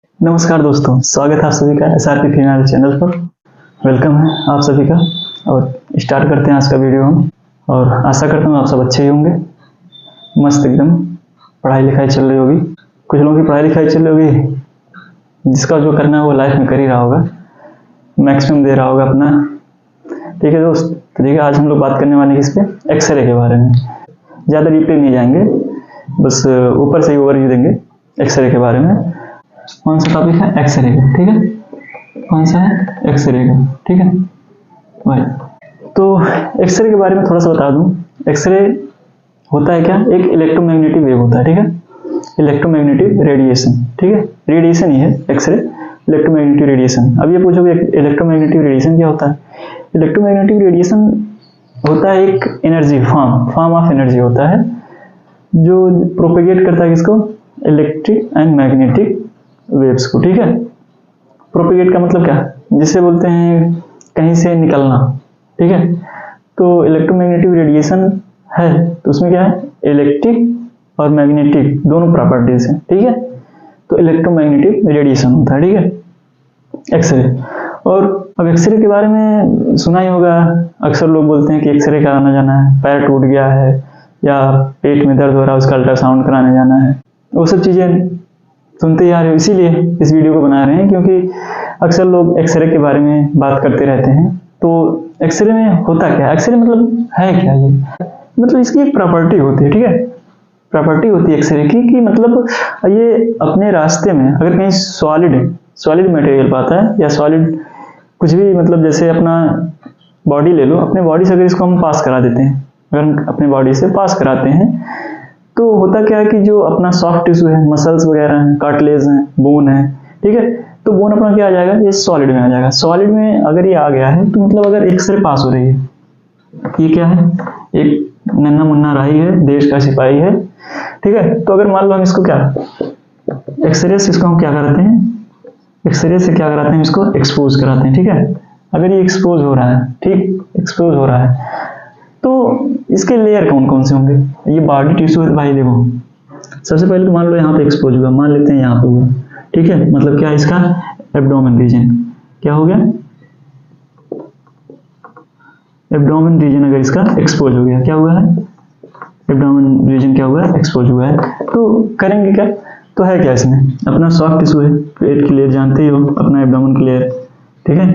नमस्कार दोस्तों, स्वागत है आप सभी का SRP फिनाल चैनल पर। वेलकम है आप सभी का और स्टार्ट करते हैं आज का वीडियो हम। और आशा करता हूँ आप सब अच्छे ही होंगे, मस्त एकदम। पढ़ाई लिखाई चल रही होगी, कुछ लोगों की पढ़ाई लिखाई चल रही होगी, जिसका जो करना है वो लाइफ में कर ही रहा होगा, मैक्सिमम दे रहा होगा अपना। ठीक है दोस्त, तो देखिए आज हम लोग बात करने वाले हैं किस पे, एक्सरे के बारे में। ज़्यादा डीपली नहीं जाएंगे, बस ऊपर से ही ओवरव्यू देंगे एक्सरे के बारे में। कौन सा टॉपिक है? एक्सरे का। ठीक है, कौन सा है? एक्सरे का। ठीक है भाई, तो एक्सरे के बारे में थोड़ा सा बता दूं। एक्सरे होता है क्या? एक इलेक्ट्रोमैग्नेटिक वेव होता है। ठीक है, इलेक्ट्रोमैग्नेटिक रेडिएशन। ठीक है, रेडिएशन ही है एक्सरे, इलेक्ट्रोमैग्नेटिक रेडिएशन। अब ये पूछोगे इलेक्ट्रोमैग्नेटिक रेडिएशन क्या होता है? इलेक्ट्रोमैग्नेटिक रेडिएशन होता है एक एनर्जी फॉर्म ऑफ एनर्जी होता है जो प्रोपेगेट करता है किसको? इलेक्ट्रिक एंड मैग्नेटिक वेव्स को। ठीक है, प्रोपेगेट का मतलब क्या? जिसे बोलते हैं कहीं से निकलना। ठीक है, तो इलेक्ट्रोमैग्नेटिक रेडिएशन है तो उसमें क्या है? इलेक्ट्रिक और मैग्नेटिक दोनों प्रॉपर्टीज हैं। ठीक है, तो इलेक्ट्रोमैग्नेटिक रेडिएशन होता है। ठीक है, एक्सरे। और अब एक्सरे के बारे में सुना ही होगा, अक्सर लोग बोलते हैं कि एक्सरे कराना जाना है, पैर टूट गया है या पेट में दर्द हो रहा है, उसका अल्ट्रासाउंड कराने जाना है। वो सब चीज़ें सुनते आ रहे हो, इसीलिए इस वीडियो को बना रहे हैं, क्योंकि अक्सर लोग एक्सरे के बारे में बात करते रहते हैं। तो एक्सरे में होता क्या है? एक्सरे मतलब है क्या? ये मतलब इसकी एक प्रॉपर्टी होती है। ठीक है, प्रॉपर्टी होती है एक्सरे की कि मतलब ये अपने रास्ते में अगर कहीं सॉलिड मटेरियल पाता है या सॉलिड कुछ भी, मतलब जैसे अपना बॉडी ले लो, अपने बॉडी से अगर इसको हम पास करा देते हैं, अगर हम अपने बॉडी से पास कराते हैं तो होता क्या है कि जो अपना सॉफ्ट टिश्यू है, मसल्स वगैरह हैं, कार्टिलेज हैं, बोन है, ठीक है, तो बोन अपना क्या आ जाएगा? ये सॉलिड में आ जाएगा। सॉलिड में अगर ये आ गया है तो मतलब अगर एक्सरे पास हो रही है, ये क्या है? एक नन्हा मुन्ना राही है, देश का सिपाही है। ठीक है, तो अगर मान लो हम इसको क्या एक्सरे से इसको हम क्या कराते हैं? एक्सरे से क्या कराते हैं? इसको एक्सपोज कराते हैं। ठीक है, अगर ये एक्सपोज हो रहा है, ठीक, एक्सपोज हो रहा है, तो इसके लेयर कौन कौन से होंगे? ये बॉडी टिश्यू है भाई, देखो सबसे पहले तो मान लो यहाँ पे एक्सपोज हुआ, मान लेते हैं यहाँ पे हुआ। ठीक है, मतलब क्या इसका? Abdomen region. क्या हो गया? एब्डोमेन रीजन अगर इसका एक्सपोज हो गया, क्या हुआ है? एब्डोमेन रीजन क्या हुआ है? एक्सपोज हुआ है। तो करेंगे क्या? तो है क्या इसमें? अपना सॉफ्ट टिश्यू है, पेट की लेयर जानते ही हो, अपना एब्डोमेन की लेयर, ठीक है,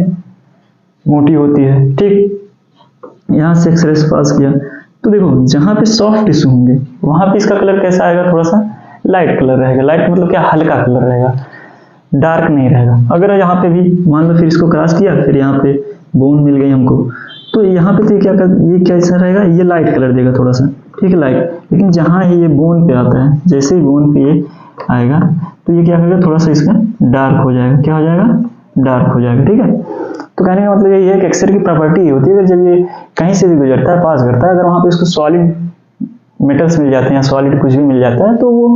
मोटी होती है। ठीक, यहाँ से एक्सरे से पास किया तो देखो जहाँ पे सॉफ्ट टिश्यू होंगे वहाँ पे इसका कलर कैसा आएगा? थोड़ा सा लाइट कलर रहेगा। लाइट मतलब क्या? हल्का कलर रहेगा, डार्क नहीं रहेगा। अगर यहाँ पे भी मान लो फिर इसको क्रॉस किया, फिर यहाँ पे बोन मिल गई हमको, तो यहाँ पे तो ये कैसा रहेगा? ये लाइट कलर देगा थोड़ा सा, ठीक है, लाइट। लेकिन जहाँ ये बोन पे आता है, जैसे ही बोन पे ये आएगा तो ये क्या करेगा? थोड़ा सा इसका डार्क हो जाएगा। क्या हो जाएगा? डार्क हो जाएगा। ठीक है, तो कहने का मतलब यही है कि एक्सरे की प्रॉपर्टी होती है, अगर जब ये कहीं से भी गुजरता है, पास करता है, अगर वहाँ पे इसको सॉलिड मेटल्स मिल जाते हैं या सॉलिड कुछ भी मिल जाता है, तो वो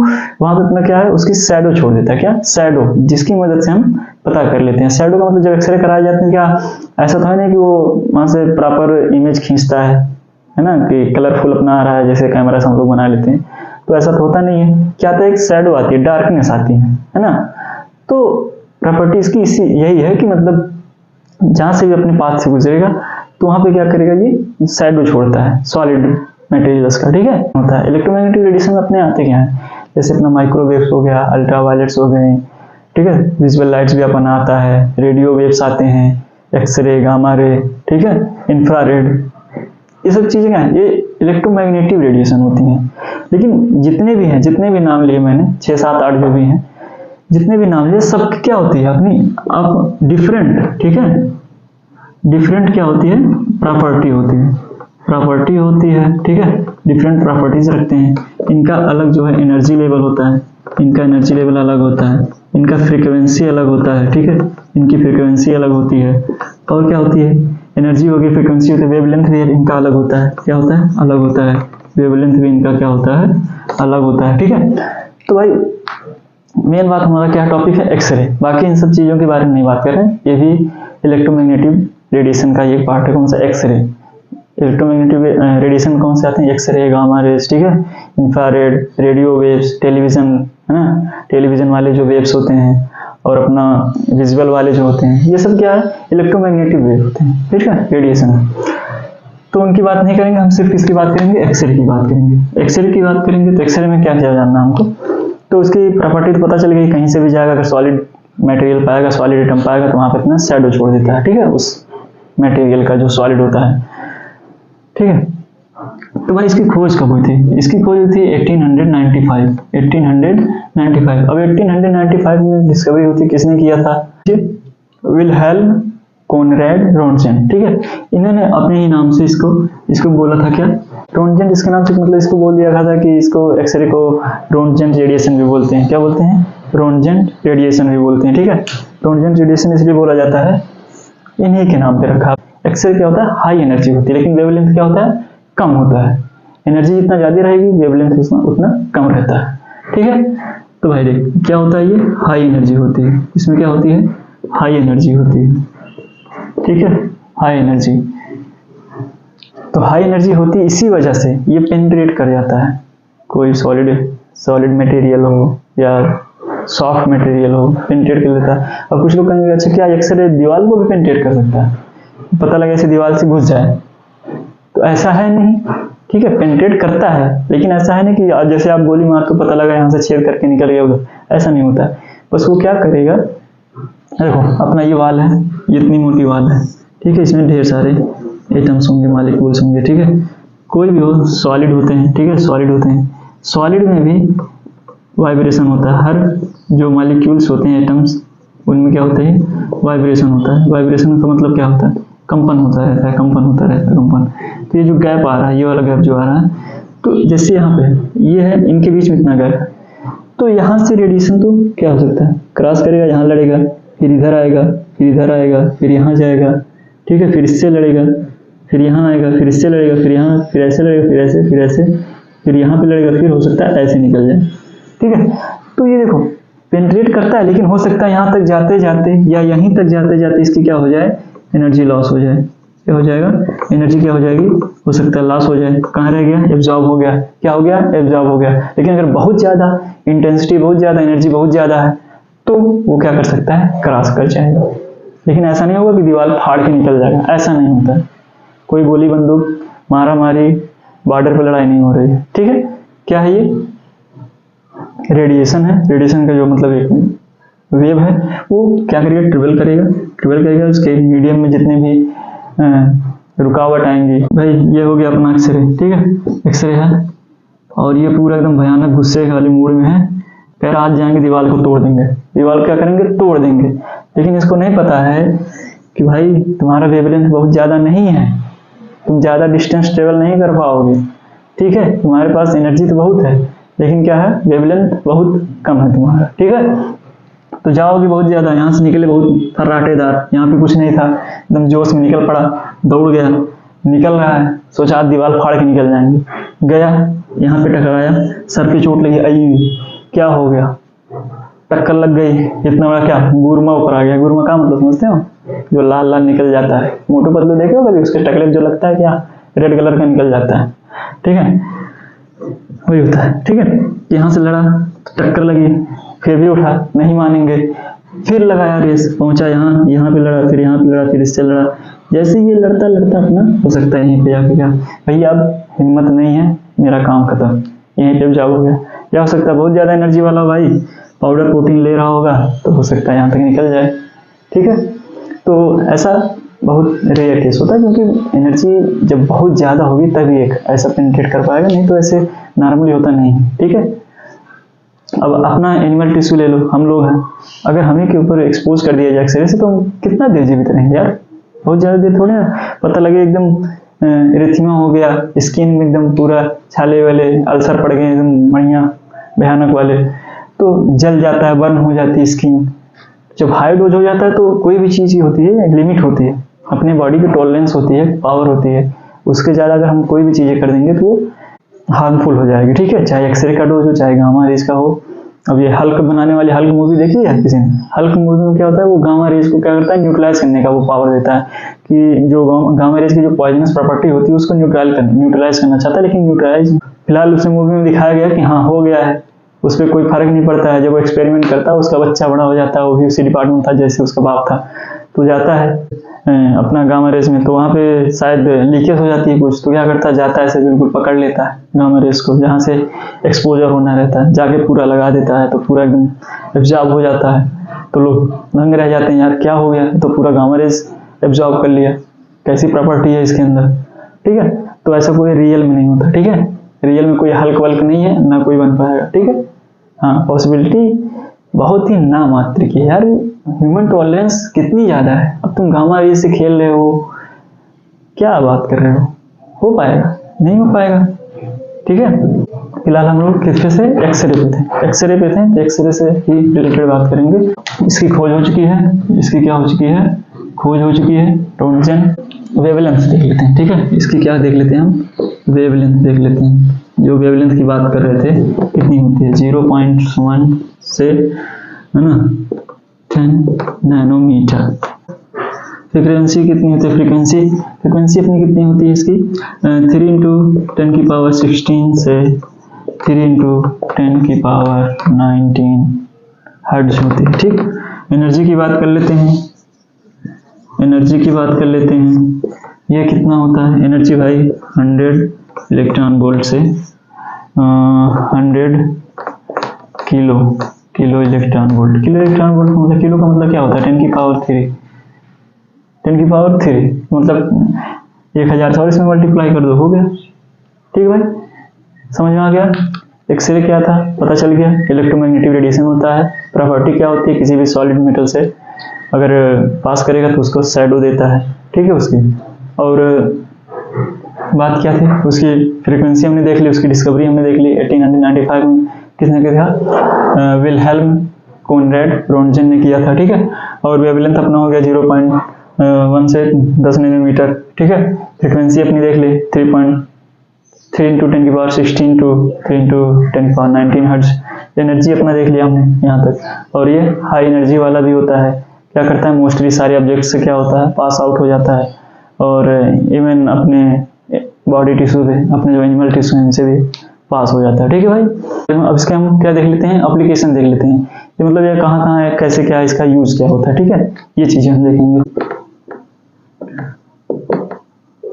वहाँ पे अपना क्या है? उसकी शैडो छोड़ देता है। क्या? शैडो, जिसकी मदद से हम पता कर लेते हैं। शैडो का मतलब जब एक्सरे कराए जाते हैं, क्या ऐसा तो है नहीं कि वो वहाँ से प्रॉपर इमेज खींचता है ना, कि कलरफुल अपना आ रहा है जैसे कैमरा से हम लोग बना लेते हैं, तो ऐसा तो होता नहीं है। क्या आता है? एक शैडो आती है, डार्कनेस आती है ना। तो प्रॉपर्टी इसकी इसी यही है कि मतलब जहाँ से भी अपने पाथ से गुजरेगा तो वहाँ पे क्या करेगा? ये शैडो छोड़ता है सॉलिड मटेरियल्स का। ठीक है, होता है। इलेक्ट्रोमैग्नेटिक रेडिएशन में अपने आते क्या है? जैसे अपना माइक्रोवेव्स हो गया, अल्ट्रावायलेट्स हो गए, ठीक है, विजुअल लाइट्स भी अपन आता है, रेडियो वेव्स आते हैं, एक्सरे, गामा रे, ठीक है, इंफ्रारेड, ये सब चीजें क्या है? ये इलेक्ट्रोमैग्नेटिक रेडिएशन होती हैं। लेकिन जितने भी हैं, जितने भी नाम लिए मैंने, 6, 7, 8 जो भी हैं, जितने भी नाम लिए, सब क्या होती है? अपनी अब डिफरेंट, ठीक है, डिफरेंट क्या होती है? प्रॉपर्टी होती है, प्रॉपर्टी होती है। ठीक है, डिफरेंट प्रॉपर्टीज रखते हैं। इनका अलग जो है एनर्जी लेवल होता है, इनका एनर्जी लेवल अलग होता है, इनका फ्रीक्वेंसी अलग होता है। ठीक है, इनकी फ्रीक्वेंसी अलग होती है। और क्या होती है? एनर्जी होगी, फ्रीक्वेंसी होती है, वेवलेंथ भी इनका अलग होता है। क्या होता है? अलग होता है। वेवलेंथ भी इनका क्या होता है? अलग होता है। ठीक है, तो भाई मेन बात हमारा क्या टॉपिक है? एक्सरे। बाकी इन सब चीज़ों के बारे में नहीं बात कर रहे हैं, ये भी इलेक्ट्रोमैग्नेटिक रेडिएशन का ये पार्ट है। कौन सा? एक्सरे। इलेक्ट्रोमैग्नेटिक रेडिएशन कौन से आते हैं? एक्सरे, गामा रेज, ठीक है, इंफ्रारेड, रेडियो वेव्स, टेलीविजन, है ना, टेलीविजन वाले जो वेव्स होते हैं, और अपना विजुअल वाले जो होते हैं, ये सब क्या है, इलेक्ट्रोमैग्नेटिक वेव होते हैं, ठीक है, रेडिएशन है। तो उनकी बात नहीं करेंगे, हम सिर्फ किसकी बात करेंगे, एक्सरे की बात करेंगे। एक्सरे की बात करेंगे तो एक्सरे में क्या क्या जानना हमको, तो उसकी प्रॉपर्टी तो पता चल गई, कहीं से भी जाएगा अगर सॉलिड मटेरियल पाएगा, सॉलिड एटम पाएगा तो वहाँ पे इतना शैडो छोड़ देता है, ठीक है, उस मटेरियल का जो सॉलिड होता है, ठीक है। तो भाई इसकी खोज कब हुई थी, इसकी खोज हुई थी 1895। अब 1895 में डिस्कवरी हुई थी, किसने किया था, विल्हेल्म कॉनराड रोन्टजेन, ठीक है। इन्होंने अपने ही नाम से इसको बोला था क्या, रोन्टजेन, इसके नाम से मतलब इसको बोल दिया था कि इसको एक्सरे को रोन्टजेन रेडिएशन भी बोलते हैं, क्या बोलते हैं, रोन्टजेन रेडिएशन भी बोलते हैं, ठीक है। रोन्टजेन रेडिएशन इसलिए बोला जाता है, इन्हीं के नाम पे रखा। एक्सरे क्या होता है, हाई एनर्जी होती है, लेकिन वेवलेंथ क्या होता है, कम होता है। एनर्जी जितना ज्यादा रहेगी वेवलेंथ उतना कम रहता है, ठीक है। तो भाई देख क्या होता है, ये हाई एनर्जी होती है, इसमें क्या होती है, हाई एनर्जी होती है, ठीक है, हाई एनर्जी। तो हाई एनर्जी होती है, इसी वजह से ये पेनिट्रेट कर जाता है, कोई सॉलिड मटेरियल हो या सॉफ्ट मटेरियल हो, पेनिट्रेट कर लेता है। और कुछ लोग कहेंगे अच्छा क्या एक्सरे दीवार को भी पेनिट्रेट कर सकता है, पता लगे ऐसे दीवार से घुस जाए, तो ऐसा है नहीं, ठीक है, पेनिट्रेट करता है, लेकिन ऐसा है नहीं कि जैसे आप गोली मार तो पता लगा यहाँ से छेद करके निकल गया उधर, ऐसा नहीं होता है। बस वो क्या करेगा, देखो अपना ये वाल है, ये इतनी मोटी वाल है, ठीक है, इसमें ढेर सारे एटम्स होंगे, मॉलिक्यूल्स होंगे, ठीक है, कोई भी हो, सॉलिड होते हैं, ठीक है, सॉलिड होते हैं, सॉलिड में भी वाइब्रेशन होता है, हर जो मॉलिक्यूल्स होते हैं एटम्स उनमें क्या होता है, वाइब्रेशन होता है। वाइब्रेशन का मतलब क्या होता है, कंपन होता रहता है, कंपन। तो ये जो गैप आ रहा है, ये वाला गैप जो आ रहा है, तो जैसे यहाँ पे ये है, इनके बीच में इतना गैप है, तो यहाँ से रेडिएशन तो क्या हो सकता है, क्रॉस करेगा, यहाँ लड़ेगा, फिर इधर आएगा, फिर इधर आएगा, फिर यहाँ जाएगा, ठीक है, फिर इससे लड़ेगा, फिर यहाँ आएगा, फिर इससे लड़ेगा, फिर यहाँ, फिर ऐसे लड़ेगा, फिर ऐसे, फिर ऐसे, फिर यहाँ पे लड़ेगा, फिर हो सकता है ऐसे निकल जाए, ठीक है। तो ये देखो पेनिट्रेट करता है, लेकिन हो सकता है यहाँ तक जाते जाते या यहीं तक जाते जाते इसकी क्या हो जाए, एनर्जी लॉस हो जाए। क्या हो जाएगा, एनर्जी क्या हो जाएगी, हो सकता है लॉस हो जाए, कहाँ रह गया, एब्जॉर्ब हो गया, क्या हो गया, एब्जॉर्ब हो गया। लेकिन अगर बहुत ज़्यादा इंटेंसिटी, बहुत ज़्यादा एनर्जी, बहुत ज़्यादा है तो वो क्या कर सकता है, क्रॉस कर जाएगा। लेकिन ऐसा नहीं होगा कि दीवार फाड़ के निकल जाएगा, ऐसा नहीं होता है। कोई गोली बंदूक मारा मारी, बॉर्डर पर लड़ाई नहीं हो रही है, ठीक है। क्या है ये, रेडिएशन है। रेडिएशन का जो मतलब एक वेव है, वो क्या करेगा, ट्रेवल करेगा उसके मीडियम में जितने भी रुकावट आएंगी। भाई ये हो गया अपना एक्सरे, ठीक है, एक्सरे है, और ये पूरा एकदम भयानक गुस्से वाले मूड में है, पैर हाथ जाएंगे, दीवार को तोड़ देंगे, दीवार क्या करेंगे, तोड़ देंगे। लेकिन इसको नहीं पता है कि भाई तुम्हारा वेवलेंथ बहुत ज़्यादा नहीं है, तुम ज़्यादा डिस्टेंस ट्रेवल नहीं कर पाओगे, ठीक है, तुम्हारे पास एनर्जी तो बहुत है, लेकिन क्या है, वेवलेंथ बहुत कम है तुम्हारा, ठीक है। तो जाओगे बहुत ज़्यादा, यहाँ से निकले बहुत फर्राटेदार, यहाँ पे कुछ नहीं था, एकदम जोश में निकल पड़ा, दौड़ गया, निकल रहा है, सोचा दीवार फाड़ के निकल जाएंगे, गया यहाँ पे टकराया, सर पे चोट लगी, आई क्या हो गया, टक्कर लग गई, इतना बड़ा क्या गुरमा ऊपर आ गया। गुरमा का मतलब समझते हो, जो लाल लाल निकल जाता है, मोटू पतलू देखे हो कभी, उसके टकले जो लगता है क्या, रेड कलर का निकल जाता है, ठीक है, वही होता है, ठीक है। यहाँ से लड़ा, टक्कर लगी, फिर भी उठा, नहीं मानेंगे, फिर लगाया रेस, पहुंचा यहाँ पे लड़ा, फिर यहाँ पे लड़ा, फिर इससे लड़ा। जैसे ये लड़ता लड़ता अपना हो सकता है यहीं पे जाके क्या, भैया अब हिम्मत नहीं है, मेरा काम खत्म, यहीं पे जाओ हो गया। या हो सकता है बहुत ज़्यादा एनर्जी वाला भाई पाउडर प्रोटीन ले रहा होगा, तो हो सकता है यहाँ तक निकल जाए, ठीक है। तो ऐसा बहुत रेयर केस होता है, क्योंकि एनर्जी जब बहुत ज़्यादा होगी तभी एक ऐसा पेनिट्रेट कर पाएगा, नहीं तो ऐसे नॉर्मली होता नहीं, ठीक है। अब अपना एनिमल टिश्यू ले लो, हम लोग हैं, अगर हमें के ऊपर एक्सपोज कर दिया जाए एक्सरे से, तो हम कितना देर जीवित रहेंगे यार, बहुत ज़्यादा देर थोड़ी ना, पता लगे एकदम इरिथेमा हो गया, स्किन में एकदम पूरा छाले वाले अल्सर पड़ गए एकदम बढ़िया भयानक वाले, तो जल जाता है, बर्न हो जाती है स्किन। जब हाई डोज हो जाता है तो कोई भी चीज़ होती है, लिमिट होती है, अपने बॉडी की टॉलरेंस होती है, पावर होती है, उसके ज़्यादा अगर हम कोई भी चीज़ें कर देंगे तो वो हार्मफुल हो जाएगी, ठीक है, चाहे एक्सरे का डोज हो, चाहे गामा रेज का हो। अब ये हल्क बनाने वाली हल्क मूवी देखी है किसी ने, हल्क मूवी में क्या होता है, वो गामा रेज को क्या करता है, न्यूट्रलाइज करने का वो पावर देता है, कि जो गामा रेज की जो पॉइजनस प्रॉपर्टी होती है उसको न्यूट्रलाइज करना चाहता है, लेकिन न्यूट्रलाइज फिलहाल उस मूवी में दिखाया गया कि हाँ हो गया है, उस पर कोई फर्क नहीं पड़ता है। जब वो एक्सपेरिमेंट करता है, उसका बच्चा बड़ा हो जाता है, वो भी उसी डिपार्टमेंट था जैसे उसका बाप था, तो जाता है अपना गामा रेस में, तो वहाँ पे शायद लीकेज हो जाती है कुछ, तो क्या करता है, जाता है ऐसे बिल्कुल पकड़ लेता है गामा रेस को, जहाँ से एक्सपोजर होना रहता है, जाके पूरा लगा देता है, तो पूरा एकदम एब्जॉर्ब हो जाता है। तो लोग दंग रह जाते हैं, यार क्या हो गया, तो पूरा गामा रेस एब्जॉर्ब कर लिया, कैसी प्रॉपर्टी है इसके अंदर, ठीक है। तो ऐसा कोई रियल में नहीं होता, ठीक है। रियल में कोई हल्क वल्क नहीं है, ना कोई बन पाएगा, ठीक है। हाँ, पॉसिबिलिटी बहुत ही नामात्र की है यार। ह्यूमन टॉलरेंस कितनी ज़्यादा है। अब तुम गामा रेस से खेल रहे हो, क्या बात कर रहे हो पाएगा? नहीं हो पाएगा, ठीक है। फिलहाल हम लोग किस पे से, एक्सरे पे थे, एक्सरे पे थे, तो एक्सरे से ही रिलेटेड बात करेंगे। इसकी खोज हो चुकी है, इसकी क्या हो चुकी है, खोज हो चुकी है। रोंटगेन वेवलेंथ देख लेते हैं, ठीक है। इसकी क्या देख लेते हैं हम, वेवलेंथ देख लेते हैं। जो वेवलेंथ की बात कर रहे थे, कितनी होती है, 0.1 से, है ना, 10 नैनोमीटर। फ्रीक्वेंसी कितनी होती है, फ्रीक्वेंसी अपनी कितनी होती है इसकी, 3 × 10⁻16 से 3 × 10⁻19 हर्ट्ज होती है, ठीक। एनर्जी की बात कर लेते हैं, एनर्जी की बात कर लेते हैं। ये कितना होता है एनर्जी भाई, 100 इलेक्ट्रॉन वोल्ट से 100 kilo electron volt. Kilo electron volt मतलब, किलो का मतलब क्या होता है, 10⁻3 मतलब 1000 से, और इसमें मल्टीप्लाई कर दो, हो गया, ठीक भाई, समझ में आ गया। एक्सरे क्या था, पता चल गया। इलेक्ट्रोमैग्नेटिक रेडिएशन होता है। प्रॉपर्टी क्या होती है, किसी भी सॉलिड मेटल से अगर पास करेगा तो उसको शैडो देता है, ठीक है उसकी। और बात क्या थी, उसकी फ्रीक्वेंसी हमने देख ली, उसकी डिस्कवरी हमने देख ली 1895 में। किसने किया था, विल्हेल्म कॉनराड रोंटगेन ने किया था, ठीक है। और वेवलेंथ अपना हो गया 0.1 से 10 नैनोमीटर, ठीक है। फ्रीक्वेंसी अपनी देख ली 3 × 10⁻16 to 3 × 10⁻19 हर्ट्ज। एनर्जी अपना देख लिया हमने यहाँ तक। और ये हाई एनर्जी वाला भी होता है, क्या करता है, मोस्टली सारे ऑब्जेक्ट से क्या होता है, पास आउट हो जाता है। और इवन अपने बॉडी टिश्यू पे, अपने जो एनिमल टिश्यू है इनसे भी पास हो जाता है, ठीक है भाई। अब इसके हम क्या देख लेते हैं, एप्लीकेशन देख लेते हैं। ये मतलब ये कहाँ है, कैसे क्या है, इसका यूज क्या होता है, ठीक है। ये चीजें हम देखेंगे।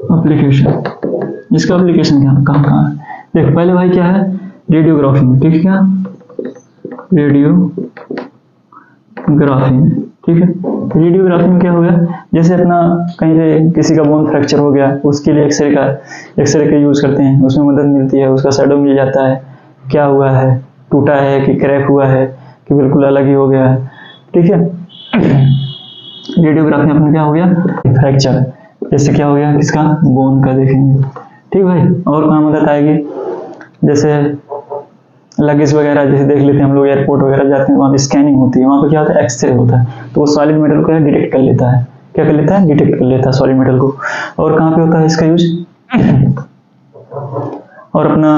एप्लीकेशन, इसका एप्लीकेशन क्या कहाँ है, देख पहले भाई क्या है, रेडियोग्राफी में, ठीक है, क्या रेडियोग्राफी में, ठीक है। रेडियोग्राफी में क्या हो गया, जैसे अपना कहीं पे किसी का बोन फ्रैक्चर हो गया, उसके लिए एक्सरे का यूज करते हैं, उसमें मदद मिलती है, उसका शैडो मिल जाता है, क्या हुआ है, टूटा है कि क्रैक हुआ है कि बिल्कुल अलग ही हो गया है, ठीक है। रेडियोग्राफी में अपना क्या हो गया, फ्रैक्चर, जैसे क्या हो गया, किसका, बोन का देखेंगे, ठीक भाई। और कहाँ मदद आएगी, जैसे लगेज वगैरह, जैसे देख लेते हैं हम लोग, एयरपोर्ट वगैरह जाते हैं, वहाँ पे स्कैनिंग होती है, वहाँ पे क्या होता है, एक्सरे होता है, तो वो सॉलिड मेटल को डिटेक्ट कर लेता है, क्या कर लेता है, डिटेक्ट कर लेता है सॉलिड मेटल को। और कहाँ पे होता है इसका यूज, और अपना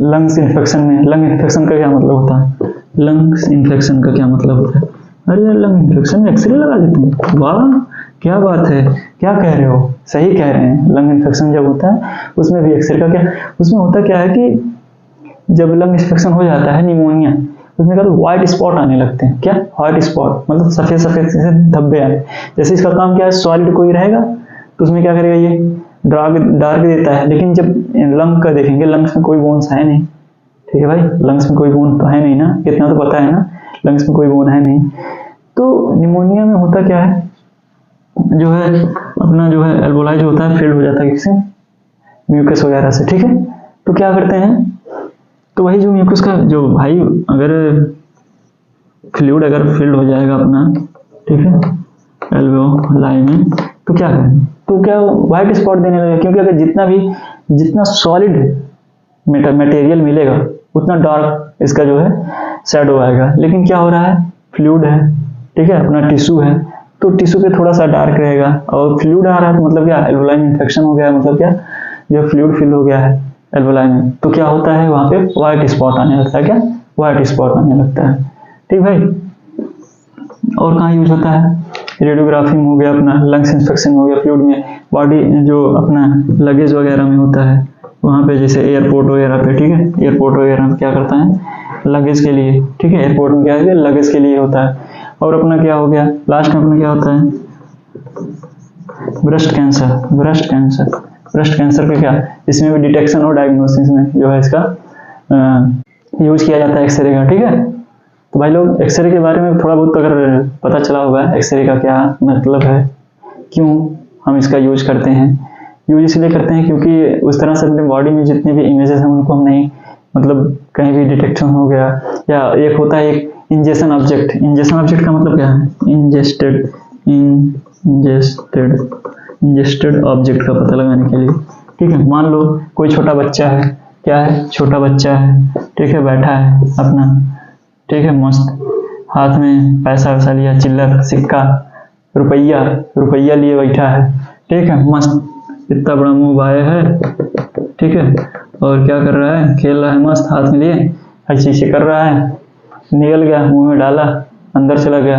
लंग्स इन्फेक्शन में। लंग इन्फेक्शन का क्या मतलब होता है, लंग्स इन्फेक्शन का क्या मतलब होता है, अरे यार लंग इन्फेक्शन में एक्सरे लगा देते हैं, वाह क्या बात है, क्या कह रहे हो, सही कह रहे हैं। लंग इन्फेक्शन जब होता है उसमें भी एक्सरे का क्या, उसमें होता क्या है कि जब लंग इन्फेक्शन हो जाता है, निमोनिया, उसमें क्या, तो व्हाइट स्पॉट आने लगते हैं, क्या व्हाइट स्पॉट मतलब सफेद सफेद से धब्बे आने। जैसे इसका काम क्या है, सॉलिड कोई रहेगा तो उसमें क्या करेगा, ये डार्क देता है। लेकिन जब लंग का देखेंगे, लंग्स में कोई बोन्स है नहीं, ठीक है भाई, लंग्स में कोई बोन तो है नहीं ना, इतना तो पता है ना, लंग्स में कोई बोन है नहीं। तो निमोनिया में होता क्या है, जो है अपना जो है एल्वोलाई जो होता है फिल्ड हो जाता है किससे, म्यूकस वगैरह से, ठीक है। तो क्या करते हैं, तो वही जो म्यूकस का जो भाई, अगर फ्लूइड अगर फिल्ड हो जाएगा अपना, ठीक है, एल्वोलाई में, तो क्या करें, तो क्या व्हाइट स्पॉट देने लगेगा, क्योंकि अगर जितना सॉलिड मटेरियल मिलेगा उतना डार्क इसका जो है शैडो आएगा। लेकिन क्या हो रहा है, फ्लूइड है, ठीक है, अपना टिश्यू है, तो टिश्यू पे थोड़ा सा डार्क रहेगा, और फ्लूइड आ रहा है तो मतलब क्या, एल्वोलाई में इन्फेक्शन हो गया, मतलब क्या, जब फ्लूइड फिल हो गया है एल्वोलाई में, तो क्या होता है, वहां पे व्हाइट स्पॉट आने लगता है, क्या व्हाइट स्पॉट आने लगता है, ठीक भाई। और कहाँ यूज होता है, रेडियोग्राफी में हो गया, अपना लंग्स इन्फेक्शन हो गया, फ्लूइड में, बॉडी जो अपना लगेज वगैरह में होता है, वहाँ पे जैसे एयरपोर्ट वगैरह पे, ठीक है, एयरपोर्ट वगैरह में क्या करता है, लगेज के लिए, ठीक है। एयरपोर्ट में क्या है, लगेज के लिए होता है। और अपना क्या हो गया, लास्ट में अपना क्या होता है, breast cancer. Breast cancer, breast cancer का क्या, इसमें भी डिटेक्शन और डायग्नोसिस में जो है इसका यूज किया जाता है एक्सरे का, ठीक है। तो भाई लोग एक्सरे के बारे में थोड़ा बहुत अगर पता चला होगा, एक्सरे का क्या मतलब है, क्यों हम इसका यूज करते हैं। यूज इसलिए करते हैं क्योंकि उस तरह से अपने बॉडी में जितने भी इमेजेस हैं उनको हम नहीं, मतलब कहीं भी डिटेक्शन हो गया, या एक होता है एक इंजेक्शन ऑब्जेक्ट। इंजेक्शन ऑब्जेक्ट का मतलब क्या है, इंजेस्टेड ऑब्जेक्ट का पता लगाने के लिए, ठीक है। मान लो कोई छोटा बच्चा है, क्या है, छोटा बच्चा है, ठीक है, बैठा है अपना, ठीक है, मस्त हाथ में पैसा वैसा लिया, चिल्लर, सिक्का, रुपया लिए बैठा है, ठीक है, मस्त इतना बड़ा मुंह बाया है, ठीक है, और क्या कर रहा है, खेल रहा है मस्त, हाथ में लिए ऐसे कर रहा है, निकल गया, मुंह में डाला, अंदर चला गया।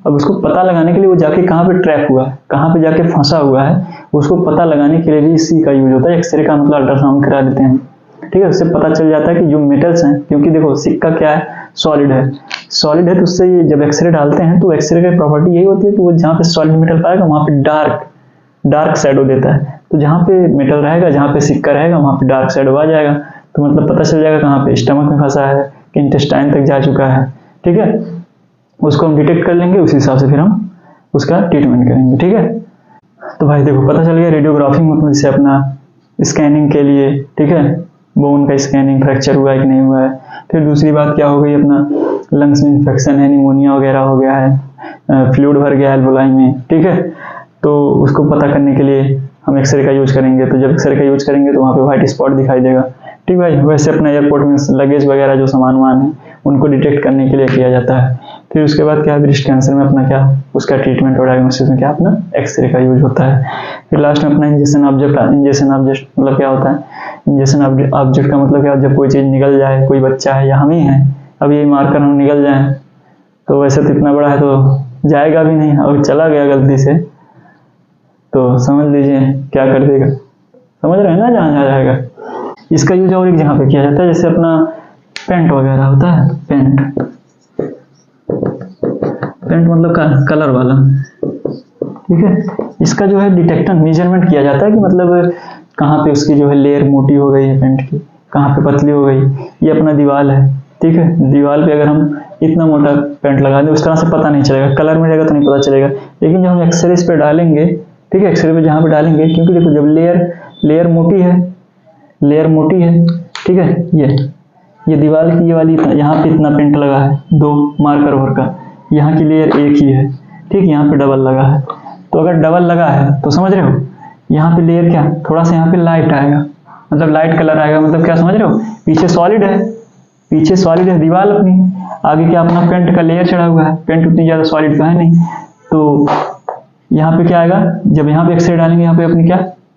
अब उसको पता लगाने के लिए वो जाके कहाँ पे ट्रैप हुआ है, कहाँ पे जाके फंसा हुआ है, उसको पता लगाने के लिए भी इसी का यूज होता है। एक्सरे का मतलब अल्ट्रासाउंड करा देते हैं, ठीक है, उससे पता चल जाता है कि जो मेटल्स हैं, क्योंकि देखो सिक्का क्या है, सॉलिड है, सॉलिड है, तो उससे ये जब एक्सरे डालते हैं तो एक्सरे की प्रॉपर्टी यही होती है कि वो जहाँ पे सॉलिड मेटल पाएगा वहाँ पे डार्क शैडो देता है। तो जहाँ पे मेटल रहेगा, जहाँ पे सिक्का रहेगा वहाँ पे डार्क शैडो आ जाएगा, तो मतलब पता चल जाएगा कहाँ पे, स्टमक में फंसा है कि इंटेस्टाइन तक जा चुका है, ठीक है। उसको हम डिटेक्ट कर लेंगे, उस हिसाब से फिर हम उसका ट्रीटमेंट करेंगे, ठीक है। तो भाई देखो पता चल गया रेडियोग्राफी मतलब जैसे अपना स्कैनिंग के लिए, ठीक है, बोन का स्कैनिंग, फ्रैक्चर हुआ है कि नहीं हुआ है। फिर दूसरी बात क्या हो गई, अपना लंग्स में इन्फेक्शन है, निमोनिया वगैरह हो गया है, फ्लूइड भर गया है एल्वोलाई में, ठीक है, तो उसको पता करने के लिए हम एक्सरे का यूज करेंगे। तो जब एक्सरे का यूज करेंगे तो वहाँ पे व्हाइट स्पॉट दिखाई देगा, ठीक भाई। वैसे अपना एयरपोर्ट में लगेज वगैरह जो सामान है उनको डिटेक्ट करने के लिए किया जाता है। फिर उसके बाद क्या है, ब्रेस्ट कैंसर में अपना क्या, उसका ट्रीटमेंट और डायग्नोसिस में क्या अपना एक्सरे का यूज होता है। फिर लास्ट में अपना इंजेक्शन ऑब्जेक्ट मतलब क्या होता है, इंजेक्शन ऑब्जेक्ट का मतलब क्या, जब कोई चीज़ निकल जाए, कोई बच्चा है या हम ही हैं, अब ये मारकर हम निकल जाएं, तो वैसे तो इतना बड़ा है तो जाएगा भी नहीं, और चला गया गलती से तो समझ लीजिए क्या कर देगा, समझ रहे हैं ना, जहाँ जाएगा। इसका यूज और एक जगह पे किया जाता है, जैसे अपना पेंट वगैरह होता है, पेंट मतलब कलर वाला, ठीक है। इसका जो है डिटेक्शन मेजरमेंट किया जाता है कि मतलब कहाँ पे उसकी जो है लेयर मोटी हो गई है पेंट की, कहाँ पे पतली हो गई। ये अपना दीवार है, ठीक है, दीवार पे अगर हम इतना मोटा पेंट लगा दें उस तरह से पता नहीं चलेगा, कलर में रहेगा तो नहीं पता चलेगा। लेकिन जब हम एक्सरे पे डालेंगे, ठीक है, एक्सरे पे जहाँ पे डालेंगे, क्योंकि देखो जब लेयर मोटी है, ठीक है, ये दीवार की ये वाली यहाँ पे इतना पेंट लगा है, 2 मार्कर भर का, यहाँ की लेयर एक ही है, ठीक, यहाँ पे डबल लगा है। तो अगर डबल लगा है तो समझ रहे हो, यहाँ पे लेयर क्या, थोड़ा सा यहाँ पे लाइट आएगा, मतलब लाइट कलर आएगा, मतलब क्या समझ रहे हो, पीछे सॉलिड है दीवार अपनी, आगे क्या अपना पेंट का लेयर चढ़ा हुआ है, पेंट उतनी ज़्यादा सॉलिड तो है नहीं, तो यहाँ पे क्या आएगा, जब यहाँ पे एक्सरे डालेंगे यहाँ पे अपनी क्या,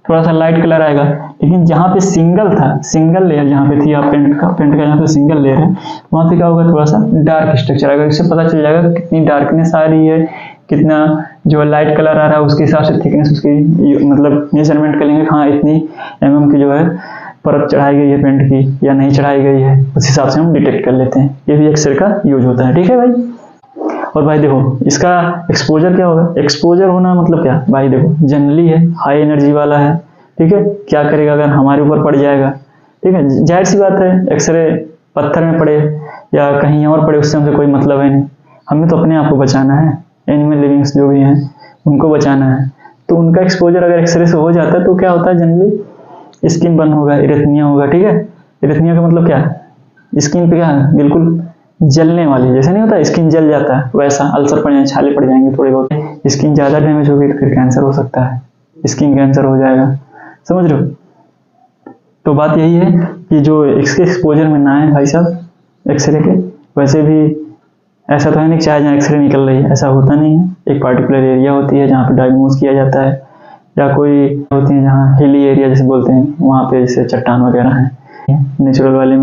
थोड़ा सा लाइट कलर आएगा। लेकिन जहाँ पे सिंगल लेयर जहाँ पे थी, आप पेंट का यहाँ पे सिंगल लेयर है, वहाँ पे क्या होगा, थोड़ा सा डार्क स्ट्रक्चर आएगा। इससे पता चल जाएगा कितनी डार्कनेस आ रही है, कितना जो लाइट कलर आ रहा है, उसके हिसाब से थिकनेस उसकी मतलब मेजरमेंट कर लेंगे, हाँ इतनी mm की जो है परत चढ़ाई गई है पेंट की या नहीं चढ़ाई गई है, उस हिसाब से हम डिटेक्ट कर लेते हैं। ये भी एक्सरे का यूज होता है, ठीक है भाई। और भाई देखो इसका एक्सपोजर क्या होगा, एक्सपोजर होना मतलब क्या, भाई देखो जनरली है, हाई एनर्जी वाला है, ठीक है, क्या करेगा अगर हमारे ऊपर पड़ जाएगा, ठीक है, जाहिर सी बात है, एक्सरे पत्थर में पड़े या कहीं और पड़े उससे हमसे कोई मतलब है नहीं, हमें तो अपने आप को बचाना है, एनिमल लिविंग्स जो भी हैं उनको बचाना है। तो उनका एक्सपोजर अगर एक्सरे से हो जाता है तो क्या होता है, जनरली स्किन बर्न होगा, इरिथमिया होगा, ठीक है। इरिथमिया का मतलब क्या है, स्किन पे क्या है, बिल्कुल जलने वाली, जैसे नहीं होता स्किन जल जाता है वैसा, अल्सर पड़ जाए, छाले पड़ जाएंगे थोड़े बहुत, स्किन ज़्यादा डैमेज होगी तो फिर कैंसर हो सकता है, स्किन कैंसर हो जाएगा, समझ रहे हो। तो बात यही है कि जो इसके एक्सपोजर में ना है भाई साहब एक्सरे के, वैसे भी ऐसा तो है नहीं चाहे जहाँ एक्सरे निकल रही है, ऐसा होता नहीं है। एक पार्टिकुलर एरिया होती है जहाँ पे डायग्नोज किया जाता है, या कोई होती है जहाँ हिली एरिया जैसे बोलते हैं, वहाँ पे जैसे चट्टान वगैरह है। नेचुरल वाले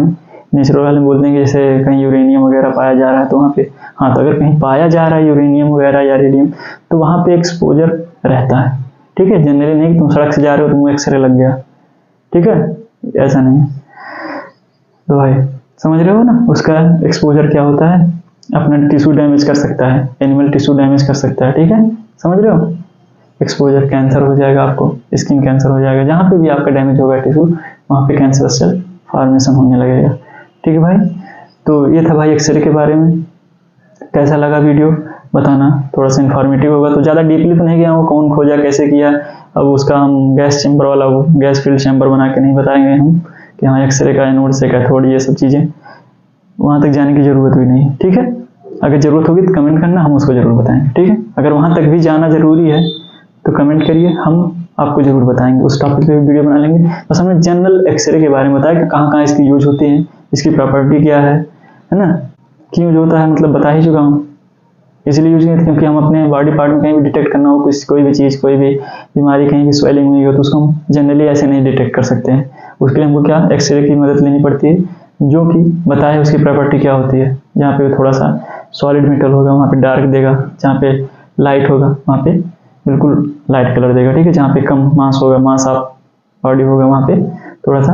में बोलते हैं कि जैसे कहीं यूरेनियम वगैरह पाया जा रहा है तो वहाँ पे, हाँ, तो अगर कहीं पाया जा रहा है यूरेनियम वगैरह या रेडियम तो वहाँ पे एक्सपोजर रहता है, ठीक है। जनरली नहीं कि तुम सड़क से जा रहे हो तुम एक्सरे लग गया, ठीक है, ऐसा नहीं है। तो भाई समझ रहे हो ना, उसका एक्सपोजर क्या होता है, अपना टिश्यू डैमेज कर सकता है, एनिमल टिश्यू डैमेज कर सकता है, ठीक है, समझ रहे हो। एक्सपोजर, कैंसर हो जाएगा, आपको स्किन कैंसर हो जाएगा, जहाँ पे भी आपका डैमेज होगा टिश्यू वहाँ पे कैंसर सेल फॉर्मेशन होने लगेगा, ठीक है भाई। तो ये था भाई एक्सरे के बारे में। कैसा लगा वीडियो बताना, थोड़ा सा इन्फॉर्मेटिव होगा, तो ज़्यादा डीपली तो नहीं गया हूँ, कौन खोजा कैसे किया, अब उसका हम गैस चैम्बर वाला वो गैस फील्ड चैम्बर बना के नहीं बताएंगे हम कि हाँ एक्सरे का एनोड से कैथोड ये सब चीज़ें, वहाँ तक जाने की ज़रूरत भी नहीं, ठीक है। अगर ज़रूरत होगी तो कमेंट करना, हम उसको ज़रूर बताएंगे, ठीक है। अगर वहाँ तक भी जाना ज़रूरी है तो कमेंट करिए, हम आपको ज़रूर बताएंगे, उस टॉपिक पे भी वीडियो बना लेंगे। बस हमने जनरल एक्सरे के बारे में बताया कि कहाँ कहाँ इसकी यूज होती है, इसकी प्रॉपर्टी क्या है ना, क्यों यूज होता है, मतलब बता ही चुका हूँ। इसलिए यूज करते क्योंकि हम अपने बॉडी पार्ट में कहीं भी डिटेक्ट करना हो, कुछ कोई भी चीज़, कोई भी बीमारी, कहीं भी स्वेलिंग हुई हो तो उसको हम जनरली ऐसे नहीं डिटेक्ट कर सकते हैं। उसके लिए हमको क्या एक्सरे की मदद लेनी पड़ती है, जो कि बताए उसकी प्रॉपर्टी क्या होती है। जहाँ पे थोड़ा सा सॉलिड मेटल होगा वहाँ पे डार्क देगा, जहाँ पे लाइट होगा वहाँ पे बिल्कुल लाइट कलर देगा, ठीक है। जहाँ पे कम मास होगा, मास ऑफ बॉडी होगा, वहाँ पे थोड़ा सा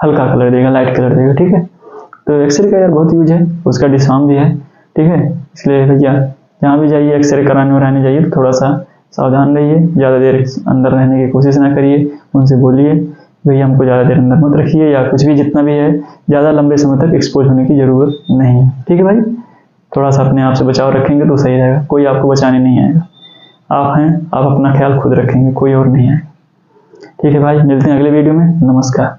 हल्का कलर देगा, लाइट कलर देगा, ठीक है। तो एक्सरे का यार बहुत यूज है, उसका डिस्काउंट भी है, ठीक है। इसलिए भैया जहाँ भी जाइए एक्सरे कराने वराने जाइए तो थोड़ा सा सावधान रहिए, ज़्यादा देर अंदर रहने की कोशिश ना करिए, उनसे बोलिए भैया हमको ज़्यादा देर अंदर मत रखिए, या कुछ भी जितना भी है ज़्यादा लंबे समय तक एक्सपोज होने की ज़रूरत नहीं है, ठीक है भाई। थोड़ा सा अपने आप से बचाव रखेंगे तो सही रहेगा, कोई आपको बचाने नहीं आएगा, आप हैं, आप अपना ख्याल खुद रखेंगे, कोई और नहीं आएगा, ठीक है भाई। मिलते हैं अगले वीडियो में, नमस्कार।